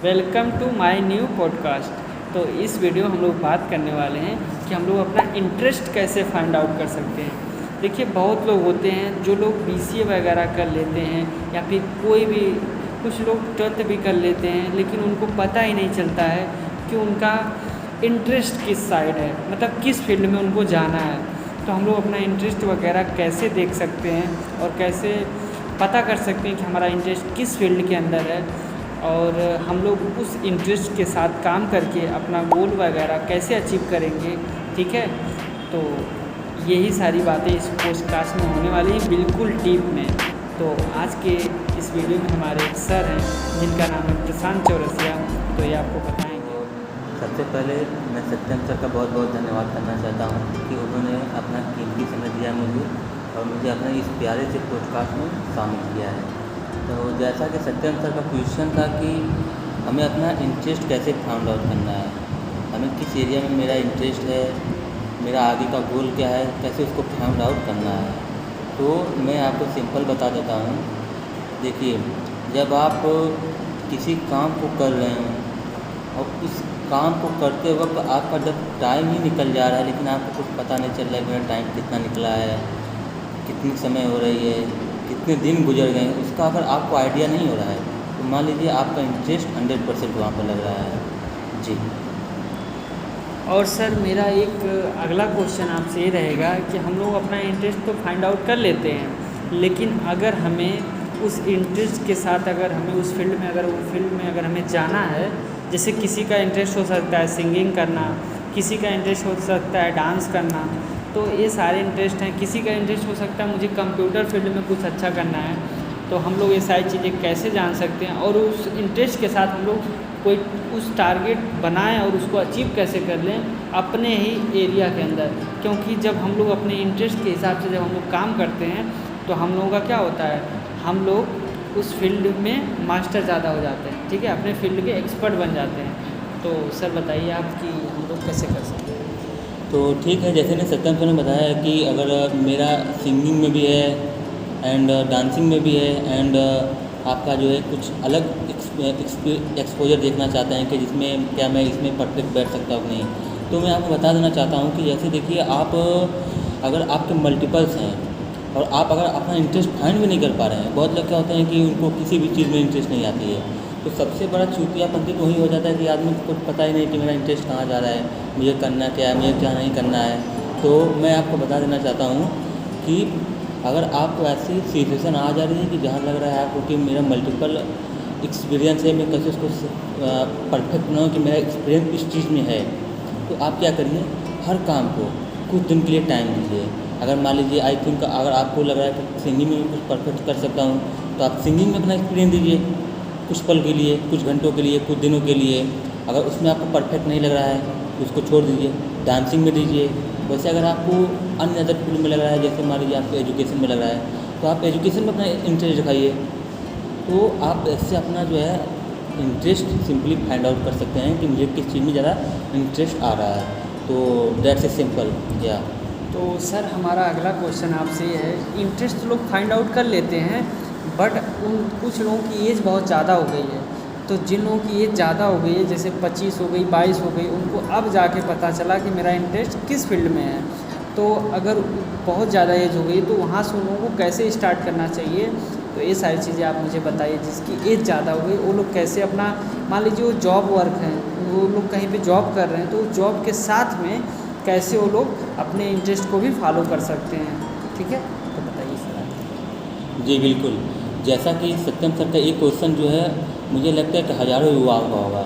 Welcome to my new podcast. तो इस video हम लोग बात करने वाले हैं कि हम लोग अपना इंटरेस्ट कैसे फाइंड आउट कर सकते हैं। देखिए, बहुत लोग होते हैं जो लोग BCA वगैरह कर लेते हैं या फिर कोई भी, कुछ लोग 12th भी कर लेते हैं, लेकिन उनको पता ही नहीं चलता है कि उनका इंटरेस्ट किस साइड है, मतलब किस फील्ड में उनको जाना है। तो हम लोग अपना इंटरेस्ट वगैरह कैसे देख सकते हैं और कैसे पता कर सकते हैं कि हमारा इंटरेस्ट किस फील्ड के अंदर है, और हम लोग उस इंटरेस्ट के साथ काम करके अपना गोल वगैरह कैसे अचीव करेंगे। ठीक है, तो यही सारी बातें इस पॉडकास्ट में होने वाली हैं, बिल्कुल डीप में। तो आज के इस वीडियो में हमारे एक सर हैं जिनका नाम है प्रशांत चौरसिया, तो ये आपको बताएंगे। सबसे पहले मैं सत्यम सर का बहुत बहुत धन्यवाद करना चाहता हूँ कि उन्होंने अपना कीमती समय दिया मुझे और मुझे अपने इस प्यारे से पॉडकास्ट में शामिल किया है। तो जैसा कि सत्यम सर का क्वेश्चन था कि हमें अपना इंटरेस्ट कैसे फाइंड आउट करना है, हमें किस एरिया में मेरा इंटरेस्ट है, मेरा आगे का गोल क्या है, कैसे उसको फाइंड आउट करना है। तो मैं आपको सिंपल बता देता हूँ। देखिए, जब आप किसी काम को कर रहे हैं और उस काम को करते वक्त आपका जब टाइम ही निकल जा रहा है लेकिन आपको कुछ पता नहीं चल रहा है मेरा टाइम कितना निकला है, कितनी समय हो रही है, कितने दिन गुजर गए, उसका अगर आपको आइडिया नहीं हो रहा है तो मान लीजिए आपका इंटरेस्ट 100% वहाँ पर लग रहा है जी। और सर, मेरा एक अगला क्वेश्चन आपसे ये रहेगा कि हम लोग अपना इंटरेस्ट तो फाइंड आउट कर लेते हैं, लेकिन अगर हमें उस इंटरेस्ट के साथ अगर हमें उस फील्ड में अगर हमें जाना है, जैसे किसी का इंटरेस्ट हो सकता है सिंगिंग करना, किसी का इंटरेस्ट हो सकता है डांस करना, तो ये सारे इंटरेस्ट हैं। किसी का इंटरेस्ट हो सकता है मुझे कंप्यूटर फील्ड में कुछ अच्छा करना है। तो हम लोग ये सारी चीज़ें कैसे जान सकते हैं और उस इंटरेस्ट के साथ हम लोग कोई उस टारगेट बनाएं और उसको अचीव कैसे कर लें अपने ही एरिया के अंदर। क्योंकि जब हम लोग अपने इंटरेस्ट के हिसाब से जब हम लोग काम करते हैं तो हम लोगों का क्या होता है, हम लोग उस फील्ड में मास्टर ज़्यादा हो जाते हैं। ठीक है, अपने फील्ड के एक्सपर्ट बन जाते हैं। तो सर बताइए आप कि हम लोग कैसे कर सकते हैं। तो ठीक है, जैसे ने सत्यम सर ने बताया है कि अगर मेरा सिंगिंग में भी है एंड डांसिंग में भी है एंड आपका जो है कुछ अलग एक्सपोजर देखना चाहते हैं कि जिसमें क्या मैं इसमें परफेक्ट बैठ सकता हूँ नहीं, तो मैं आपको बता देना चाहता हूँ कि जैसे देखिए, आप अगर आपके मल्टीपल्स हैं और आप अगर अपना इंटरेस्ट फाइंड भी नहीं कर पा रहे हैं, बहुत लोग क्या होते हैं कि उनको किसी भी चीज़ में इंटरेस्ट नहीं आती है, तो सबसे बड़ा चूतियापंथी तो वही हो जाता है कि आदमी को कुछ पता ही नहीं कि मेरा इंटरेस्ट कहाँ जा रहा है, मुझे करना क्या है, मुझे क्या नहीं करना है। तो मैं आपको बता देना चाहता हूँ कि अगर आपको ऐसी सिचुएशन आ जा रही है कि जहाँ लग रहा है आपको कि मेरा मल्टीपल एक्सपीरियंस है, मैं कैसे उसको परफेक्ट बनाऊँ कि मेरा एक्सपीरियंस इस चीज़ में है, तो आप क्या करिए, हर काम को कुछ दिन के लिए टाइम दीजिए। अगर मान लीजिए आई थिंक अगर आपको लग रहा है कि सिंगिंग में कुछ परफेक्ट कर सकता हूँ, तो आप सिंगिंग में अपना एक्सपीरियंस दीजिए कुछ पल के लिए, कुछ घंटों के लिए, कुछ दिनों के लिए। अगर उसमें आपको परफेक्ट नहीं लग रहा है तो उसको छोड़ दीजिए, डांसिंग में दीजिए। वैसे अगर आपको अन्य अदर फील्ड में लग रहा है, जैसे मान लीजिए आपको एजुकेशन में लग रहा है, तो आप एजुकेशन में अपना इंटरेस्ट दिखाइए। तो आप ऐसे अपना जो है इंटरेस्ट सिंपली फाइंड आउट कर सकते हैं कि मुझे किस चीज़ में ज़्यादा इंटरेस्ट आ रहा है। तो दैट्स ए सिंपल या। तो सर, हमारा अगला क्वेश्चन आपसे ये है, इंटरेस्ट लोग फाइंड आउट कर लेते हैं, बट कुछ लोगों की एज बहुत ज़्यादा हो गई है। तो जिन लोगों की एज ज़्यादा हो गई है, जैसे 25 हो गई, 22 हो गई, उनको अब जाके पता चला कि मेरा इंटरेस्ट किस फील्ड में है। तो अगर बहुत ज़्यादा एज हो गई तो वहाँ से उन लोगों को कैसे स्टार्ट करना चाहिए। तो ये सारी चीज़ें आप मुझे बताइए। जिसकी एज ज़्यादा हो गई वो लोग कैसे अपना, मान लीजिए वो जॉब वर्क है, वो लोग कहीं पे जॉब कर रहे हैं, तो जॉब के साथ में कैसे वो लोग अपने इंटरेस्ट को भी फॉलो कर सकते हैं। ठीक है, तो बताइए सर। जी बिल्कुल, जैसा कि सत्यम सर का एक क्वेश्चन जो है मुझे लगता है कि हज़ारों युवाओं का होगा,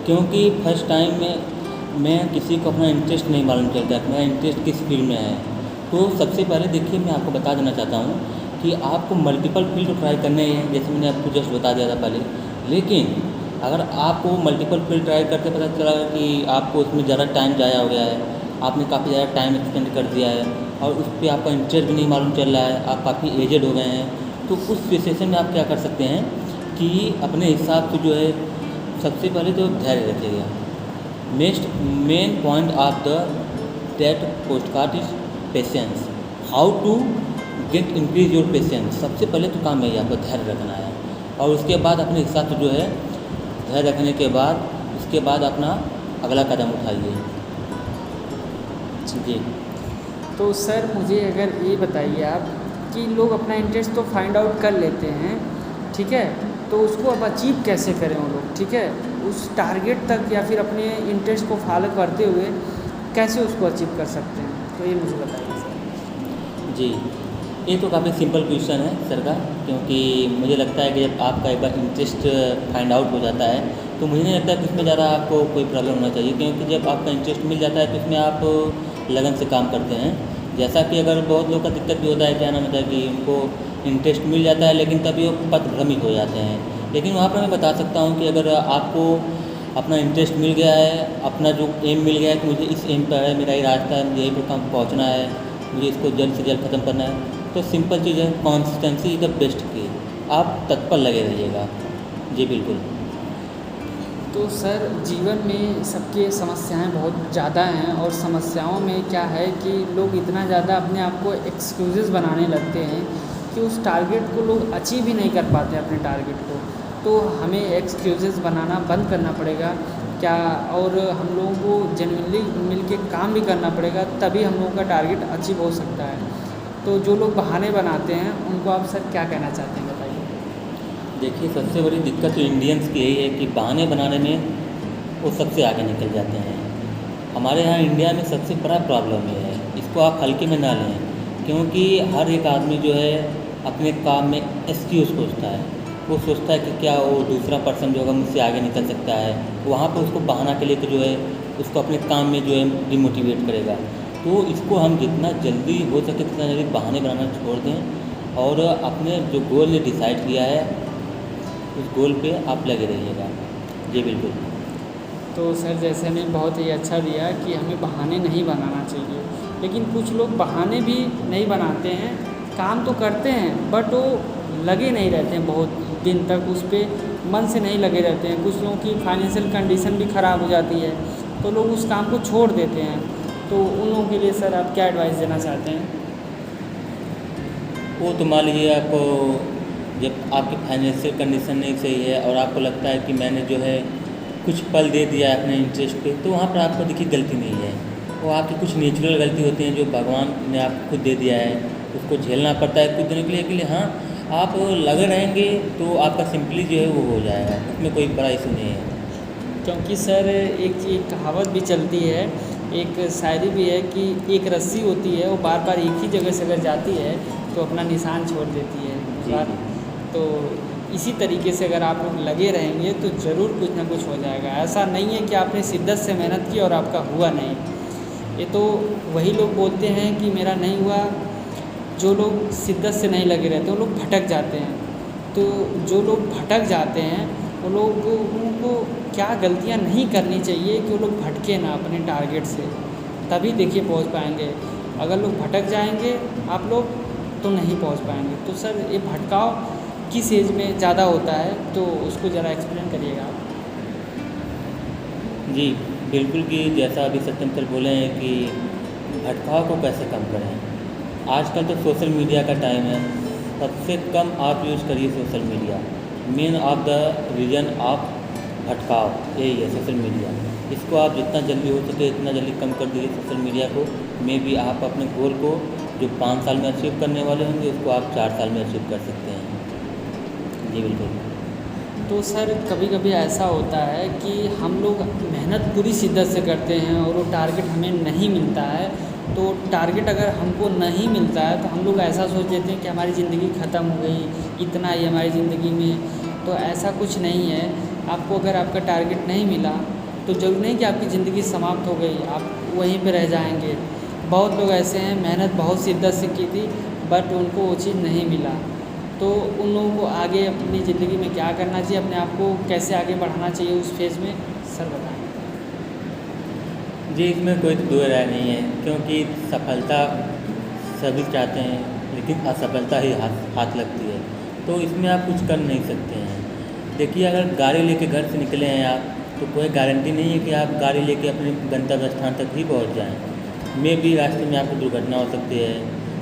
क्योंकि फर्स्ट टाइम में मैं किसी को अपना इंटरेस्ट नहीं मालूम चलता है, मेरा इंटरेस्ट किस फील्ड में है। तो सबसे पहले देखिए, मैं आपको बता देना चाहता हूँ कि आपको मल्टीपल फील्ड को ट्राई करने हैं, जैसे मैंने आपको जस्ट बता दिया था पहले। लेकिन अगर आपको मल्टीपल फील्ड ट्राई करते पता चला कि आपको उसमें ज़्यादा टाइम ज़ाया हो गया है, आपने काफ़ी ज़्यादा टाइम एक्सपेंड कर दिया है और उस पर आपका इंटरेस्ट भी नहीं मालूम चल रहा है, आप काफ़ी एजेड हो गए हैं, तो उस सिचुएशन में आप क्या कर सकते हैं कि अपने हिसाब से जो है सबसे पहले तो धैर्य रखिएगा। Main point of the that postcard is patience, how to get increase your patience. सबसे पहले तो काम यही आपको धैर्य रखना है और उसके बाद अपने हिसाब से जो है धैर्य रखने के बाद उसके बाद अपना अगला कदम उठाइए। जी। तो सर मुझे अगर ये बताइए आप कि लोग अपना इंटरेस्ट तो फाइंड आउट कर लेते हैं, ठीक है, तो उसको अब अचीव कैसे करें वो लोग, ठीक है, उस टारगेट तक या फिर अपने इंटरेस्ट को फॉलो करते हुए कैसे उसको अचीव कर सकते हैं, तो ये मुझे बताइए सर। जी, ये तो काफ़ी सिंपल क्वेश्चन है सर का, क्योंकि मुझे लगता है कि जब आपका एक बार इंटरेस्ट फाइंड आउट हो जाता है तो मुझे नहीं लगता कि उसमें ज़्यादा आपको कोई प्रॉब्लम होना चाहिए, क्योंकि जब आपका इंटरेस्ट मिल जाता है तो उसमें आप लगन से काम करते हैं। जैसा कि अगर बहुत लोग का दिक्कत भी होता है, क्या नाम होता है कि उनको इंटरेस्ट मिल जाता है लेकिन तभी वो पथभ्रमित हो जाते हैं। लेकिन वहाँ पर मैं बता सकता हूँ कि अगर आपको अपना इंटरेस्ट मिल गया है, अपना जो एम मिल गया है कि मुझे इस एम पर है, मेरा ये रास्ता है, मुझे यहीं पर काम पहुँचना है, मुझे इसको जल्द से जल्द ख़त्म करना है, तो सिंपल चीज़ है, कॉन्सिस्टेंसी इज़ द बेस्ट की। आप तत्पर लगे रहिएगा। जी बिल्कुल। तो सर जीवन में सबके समस्याएं बहुत ज़्यादा हैं, और समस्याओं में क्या है कि लोग इतना ज़्यादा अपने आप को एक्सक्यूज़ेस बनाने लगते हैं कि उस टारगेट को लोग अचीव ही नहीं कर पाते अपने टारगेट को। तो हमें एक्सक्यूज़ेस बनाना बंद करना पड़ेगा क्या, और हम लोगों को जेन्युइनली मिल के काम भी करना पड़ेगा, तभी हम लोगों का टारगेट अचीव हो सकता है। तो जो लोग बहाने बनाते हैं उनको आप सर क्या कहना चाहते हैं, बताइए। देखिए, सबसे बड़ी दिक्कत तो इंडियंस की यही है कि बहाने बनाने में वो सबसे आगे निकल जाते हैं। हमारे यहाँ इंडिया में सबसे बड़ा प्रॉब्लम ये है, इसको आप हल्के में ना लें, क्योंकि हर एक आदमी जो है अपने काम में एक्सक्यूज़ खोजता है। वो सोचता है कि क्या वो दूसरा पर्सन जो होगा मुझसे आगे निकल सकता है, वहाँ पर उसको बहाना के लिए जो है उसको अपने काम में जो है डिमोटिवेट करेगा। तो इसको हम जितना जल्दी हो सके उतना जल्दी बहाने बनाना छोड़ दें और अपने जो गोल ने डिसाइड किया है उस गोल पे आप लगे रहिएगा। जी बिल्कुल। तो सर जैसे हमें बहुत ही अच्छा दिया कि हमें बहाने नहीं बनाना चाहिए, लेकिन कुछ लोग बहाने भी नहीं बनाते हैं, काम तो करते हैं बट वो लगे नहीं रहते हैं, बहुत दिन तक उस पर मन से नहीं लगे रहते हैं। कुछ लोगों की फाइनेंशियल कंडीशन भी ख़राब हो जाती है तो लोग उस काम को छोड़ देते हैं। तो उन लोगों के लिए सर आप क्या एडवाइस देना चाहते हैं? वो तो मान लीजिए आपको जब आपकी फाइनेंशियल कंडीशन नहीं सही है और आपको लगता है कि मैंने जो है कुछ पल दे दिया है अपने इंटरेस्ट पे, तो वहाँ पर आपको देखिए गलती नहीं है, वो आपकी कुछ नेचुरल गलती होती है जो भगवान ने आपको खुद दे दिया है, उसको झेलना पड़ता है कुछ दिनों के लिए। हाँ, आप लगे रहेंगे तो आपका सिंपली जो है वो हो जाएगा, उसमें कोई बड़ा इशू नहीं है। क्योंकि सर एक कहावत भी चलती है, एक शायरी भी है कि एक रस्सी होती है वो बार बार एक ही जगह से अगर जाती है तो अपना निशान छोड़ देती है बार। तो इसी तरीके से अगर आप लोग लगे रहेंगे तो ज़रूर कुछ ना कुछ हो जाएगा। ऐसा नहीं है कि आपने शिद्दत से मेहनत की और आपका हुआ नहीं। ये तो वही लोग बोलते हैं कि मेरा नहीं हुआ, जो लोग शिद्दत से नहीं लगे रहते वो लोग भटक जाते हैं। तो जो लोग भटक जाते हैं वो लोगों को क्या गलतियां नहीं करनी चाहिए कि वो लोग भटके ना अपने टारगेट से, तभी देखिए पहुंच पाएंगे। अगर लोग भटक जाएंगे आप लोग तो नहीं पहुंच पाएंगे। तो सर ये भटकाव किस एज में ज़्यादा होता है, तो उसको ज़रा एक्सप्लेन करिएगा आप। जी बिल्कुल, कि जैसा अभी सत्यम सर बोले हैं कि भटकाव को कैसे कम करें। आजकल तो सोशल मीडिया का टाइम है, सबसे कम आप यूज़ करिए social media. Main of the reason of भटकाव यही है सोशल मीडिया। इसको आप जितना जल्दी हो सके इतना जल्दी कम कर दीजिए सोशल मीडिया को। मे भी आप अपने गोल को जो 5 साल में अचीव करने वाले होंगे उसको आप 4 साल में अचीव कर सकते हैं। जी बिल्कुल। तो सर कभी कभी ऐसा होता है कि हम लोग मेहनत पूरी शिद्दत से करते हैं और वो टारगेट हमें नहीं मिलता है। तो टारगेट अगर हमको नहीं मिलता है तो हम लोग ऐसा सोच लेते हैं कि हमारी ज़िंदगी ख़त्म हो गई, इतना ही हमारी ज़िंदगी में। तो ऐसा कुछ नहीं है। आपको अगर आपका टारगेट नहीं मिला तो ज़रूरी नहीं कि आपकी ज़िंदगी समाप्त हो गई, आप वहीं पे रह जाएंगे। बहुत लोग ऐसे हैं मेहनत बहुत शिद्दत से की थी बट उनको वो चीज़ नहीं मिला। तो उन लोगों को आगे अपनी ज़िंदगी में क्या करना चाहिए, अपने आप को कैसे आगे बढ़ाना चाहिए उस फेज़ में, सर बताएं। जी इसमें कोई दो राय नहीं है, क्योंकि सफलता सभी चाहते हैं लेकिन असफलता ही हाथ लगती है। तो इसमें आप कुछ कर नहीं सकते हैं। देखिए, अगर गाड़ी लेके घर से निकले हैं आप तो कोई गारंटी नहीं है कि आप गाड़ी लेके अपने गंतव्य स्थान तक ही पहुंच जाएं। मे भी रास्ते में आपको दुर्घटना हो सकती है,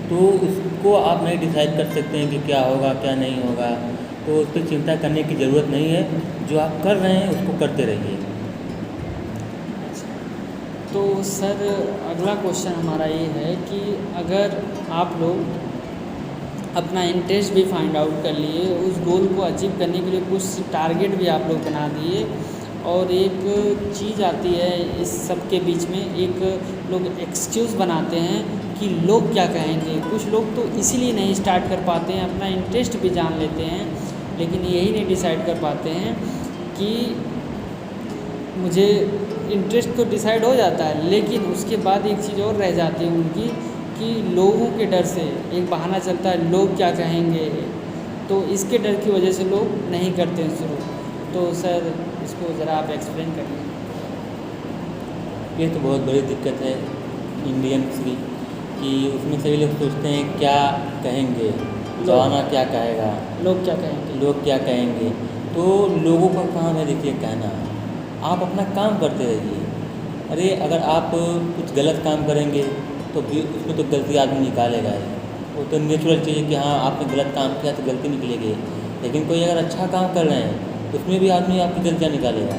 तो उसको आप नहीं डिसाइड कर सकते हैं कि क्या होगा क्या नहीं होगा। तो उस पर चिंता करने की ज़रूरत नहीं है। जो आप कर रहे हैं उसको करते रहिए। तो सर अगला क्वेश्चन हमारा ये है कि अगर आप लोग अपना इंटरेस्ट भी फाइंड आउट कर लिए, उस गोल को अचीव करने के लिए कुछ टारगेट भी आप लोग बना दिए, और एक चीज़ आती है इस सब के बीच में, एक लोग एक्सक्यूज़ बनाते हैं कि लोग क्या कहेंगे। कुछ लोग तो इसीलिए नहीं स्टार्ट कर पाते हैं, अपना इंटरेस्ट भी जान लेते हैं लेकिन यही नहीं डिसाइड कर पाते हैं कि मुझे इंटरेस्ट तो डिसाइड हो जाता है लेकिन उसके बाद एक चीज़ और रह जाती है उनकी कि लोगों के डर से एक बहाना चलता है, लोग क्या कहेंगे, तो इसके डर की वजह से लोग नहीं करते हैं शुरू। तो सर इसको ज़रा आप एक्सप्लेन करिए। ये तो बहुत बड़ी दिक्कत है इंडियंस की कि उसमें सभी लोग सोचते हैं क्या कहेंगे, जमाना क्या कहेगा, लोग क्या कहेंगे। लोग क्या कहेंगे। तो लोगों का काम है देखिए कहना, आप अपना काम करते रहिए। अरे अगर आप कुछ गलत काम करेंगे तो भी उसमें तो गलती आदमी निकालेगा ही, वो तो नेचुरल चीज़ है कि हाँ आपने गलत काम किया तो गलती निकलेगी। लेकिन कोई अगर अच्छा काम कर रहे हैं उसमें भी आदमी आपकी गलतियाँ निकालेगा।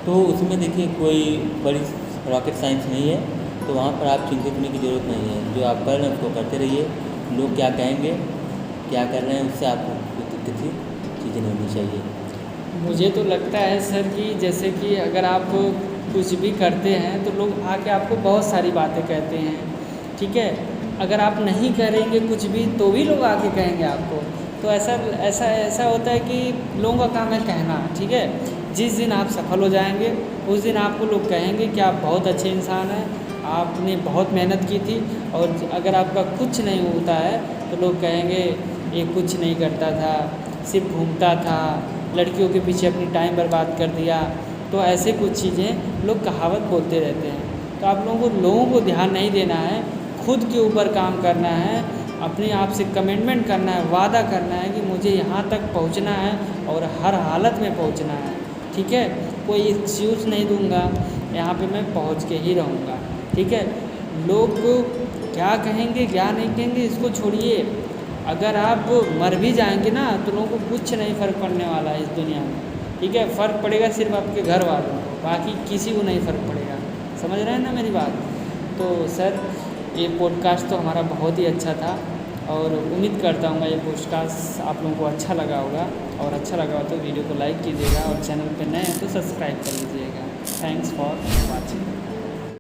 तो उसमें देखिए कोई बड़ी रॉकेट साइंस नहीं है, तो वहाँ पर आप चिंतित होने की ज़रूरत नहीं है। जो आप कर रहे हैं उसको करते रहिए। लोग क्या कहेंगे, क्या कर रहे हैं, उससे आपको कोई दिक्कत की चीज़ें नहीं होनी चाहिए। मुझे तो लगता है सर कि जैसे कि अगर आप कुछ भी करते हैं तो लोग आके आपको बहुत सारी बातें कहते हैं, ठीक है। अगर आप नहीं करेंगे कुछ भी तो भी लोग आके कहेंगे आपको। तो ऐसा ऐसा ऐसा होता है कि लोगों का काम है कहना, ठीक है। जिस दिन आप सफल हो जाएंगे उस दिन आपको लोग कहेंगे कि आप बहुत अच्छे इंसान हैं, आपने बहुत मेहनत की थी। और अगर आपका कुछ नहीं होता है तो लोग कहेंगे ये कुछ नहीं करता था, सिर्फ घूमता था, लड़कियों के पीछे अपनी टाइम बर्बाद कर दिया। तो ऐसे कुछ चीज़ें लोग कहावत बोलते रहते हैं। तो आप लोगों को ध्यान नहीं देना है, खुद के ऊपर काम करना है, अपने आप से कमिटमेंट करना है, वादा करना है कि मुझे यहाँ तक पहुँचना है और हर हालत में पहुँचना है, ठीक है। कोई एक्सक्यूज़ नहीं दूंगा, यहाँ पे मैं पहुँच के ही रहूँगा, ठीक है। लोग क्या कहेंगे क्या नहीं कहेंगे इसको छोड़िए, अगर आप मर भी जाएंगे ना तो लोगों को कुछ नहीं फ़र्क पड़ने वाला है इस दुनिया में, ठीक है। फ़र्क पड़ेगा सिर्फ आपके घर वालों को, बाकी किसी को नहीं फ़र्क पड़ेगा। समझ रहे हैं ना मेरी बात। तो सर ये पॉडकास्ट तो हमारा बहुत ही अच्छा था और उम्मीद करता हूँ ये पॉडकास्ट आप लोगों को अच्छा लगा होगा, और अच्छा लगा हो तो वीडियो को लाइक कीजिएगा और चैनल पे नए हैं तो सब्सक्राइब कर लीजिएगा। Thanks for watching.